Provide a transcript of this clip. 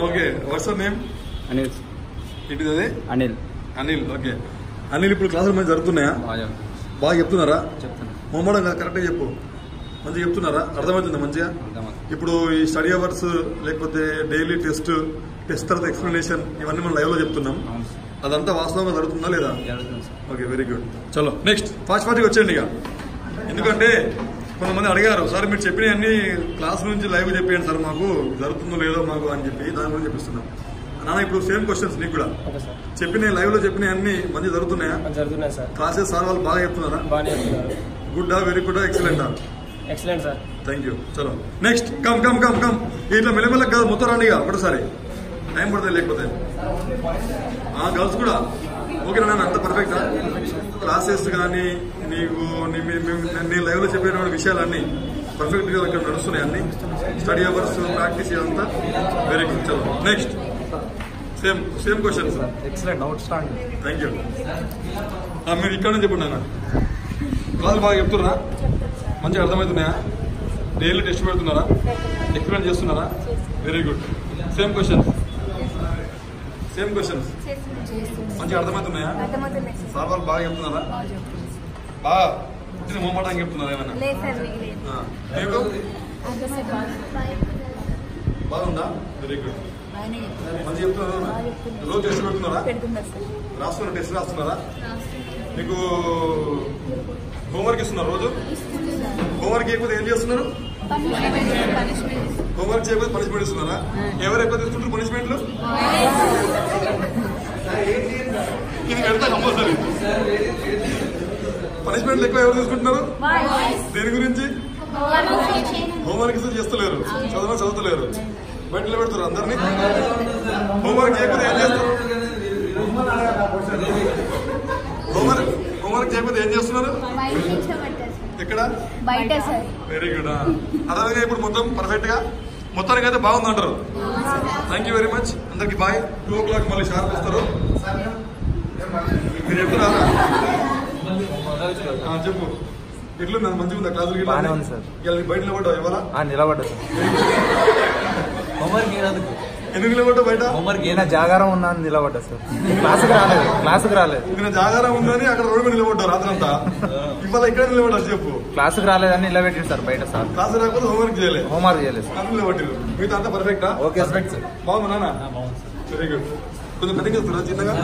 Okay what's your name? Anil. ఏంటిది అది? Anil. Anil. Okay Anil, ఇప్పుడు క్లాసులు మంచి జరుగుతున్నాయా? బాగా చెప్తున్నారా? మొమ్మడం కదా, కరెక్ట్గా చెప్పు. మంచిగా చెప్తున్నారా? అర్థమవుతుందా మంచిగా? ఇప్పుడు ఈ స్టడీ అవర్స్ లేకపోతే డైలీ టెస్ట్ తర్వాత ఎక్స్ప్లెనేషన్ ఇవన్నీ మనం లైవ్ లో చెప్తున్నాం, అదంతా వాస్తవంగా జరుగుతుందా లేదా? Okay very good. చలో నెక్స్ట్ ఫాస్ట్ వచ్చేయండి ఇక. ఎందుకంటే కొంతమంది అడిగారు, సార్ మీరు చెప్పినవన్నీ క్లాస్ నుంచి లైవ్ చెప్పేయండి సార్, మాకు జరుగుతుందో లేదో మాకు అని చెప్పి దాని గురించి చెప్పిస్తున్నాం. నాన్న ఇప్పుడు సేమ్ క్వశ్చన్స్ నీకు కూడా చెప్పిన లైవ్ లో చెప్పిన అన్ని మంచి జరుగుతున్నాయా? క్లాసెస్ సార్ వాళ్ళు బాగా చెప్తున్నారా? గుడ్డా, వెరీ గుడ్డా, ఎక్సలెంటా? Excellent sir. Thank you. చలో next come come come come. ఇట్లా మెల్లమెల్లకి కాదు, మొత్తం రండి ఇక ఒకటిసారి, టైం పడుతుంది లేకపోతే. గర్ల్స్ కూడా ఓకేనా? అంత పర్ఫెక్టా? క్లాసెస్ కానీ నీకు నేను లైవ్ లో చెప్పిన విషయాలన్నీ పర్ఫెక్ట్ గా ఇక్కడ నడుస్తున్నాయి అన్ని. స్టడీ అవర్స్ ప్రాక్టీస్ ఇదంతా వెరీ గుడ్. చలో next same question. Excellent, out standing. Thank you. మీరు ఇక్కడ నుంచి చెప్పండి అన్న. క్లాస్ బాగా చెప్తున్నారా? మంచిగా అర్థమవుతున్నాయా? డైలీ టెస్ట్ పెడుతున్నారా? ఎక్స్ప్లెయిన్ చేస్తున్నారా? Very good. సేమ్ క్వశ్చన్స్ మంచిగా అర్థమవుతున్నాయా? సార్ వాళ్ళు బాగా చెప్తున్నారా? బాగా మొమ్మటానికి చెప్తున్నారా ఏమైనా? మీకు బాగుందా? Very good. మంచిగా చెప్తున్నారా? రోజు టెస్ట్ పెడుతున్నారా? రాస్తున్నారా? టెస్ట్ రాస్తున్నారా? మీకు హోంవర్క్ ఇస్తున్నారు రోజు? హోంవర్క్ చేయకపోతే ఏం చేస్తున్నారు? హోంవర్క్ చేయకపోతే పనిష్మెంట్ ఇస్తున్నారా? ఎవరు ఎక్కువ తీసుకుంటారు పనిష్మెంట్లు? ఇది పెడతా కంపల్సరీ. పనిష్మెంట్లు ఎక్కువ ఎవరు తీసుకుంటున్నారు? దేని గురించి? హోంవర్క్ ఇస్తే చేస్తలేరు, చదవలేరు, బయటలో పెడతారు అందరినీ. హోంవర్క్ చేయకపోతే ఏం చేస్తారు? హోంవర్క్ చేయకపోతే ఏం చేస్తున్నారు? ఎక్కడ? Very good. అర్థంగా ఇప్పుడు మొత్తం పర్ఫెక్ట్ గా మొత్తానికి అయితే బాగుంది అంటారు. Thank you very much. అందరికి బాయ్. 2 o'clock మళ్ళీ షార్ప్ వస్తారు. మీరు చెప్తున్నారా? చెప్పు. ఎట్లుంది? మంచిగా ఉందా క్లాసులకి? బయట నిలబడ్డావు ఇవాళ? నిలబడ్డా సార్. ఎందుకు నిలబడ్డావు బయట? హోంవర్క్ ఏదైనా జాగారం ఉన్నా అని నిలబడ్డా సార్. క్లాసుకు రాలేదు. ఇక్కడ జాగారం ఉందని అక్కడ రోడ్డు మీద నిలబడ్డావు రాత్రంతా. ఇవాళ ఇక్కడ నిలబడ్డారు చెప్పు. క్లాసుకు రాలేదని నిలబెట్టారు సార్ బయట. సార్ క్లాసు రాకపోతే హోంవర్క్ చేయలేదు సార్. నిలబట్టారు. మీతో అంతా పర్ఫెక్టా? Okay perfect sir. బాగుందా నాన్న? Very good. కొంచెం కటింగ్ చేస్తారా చిన్నగా?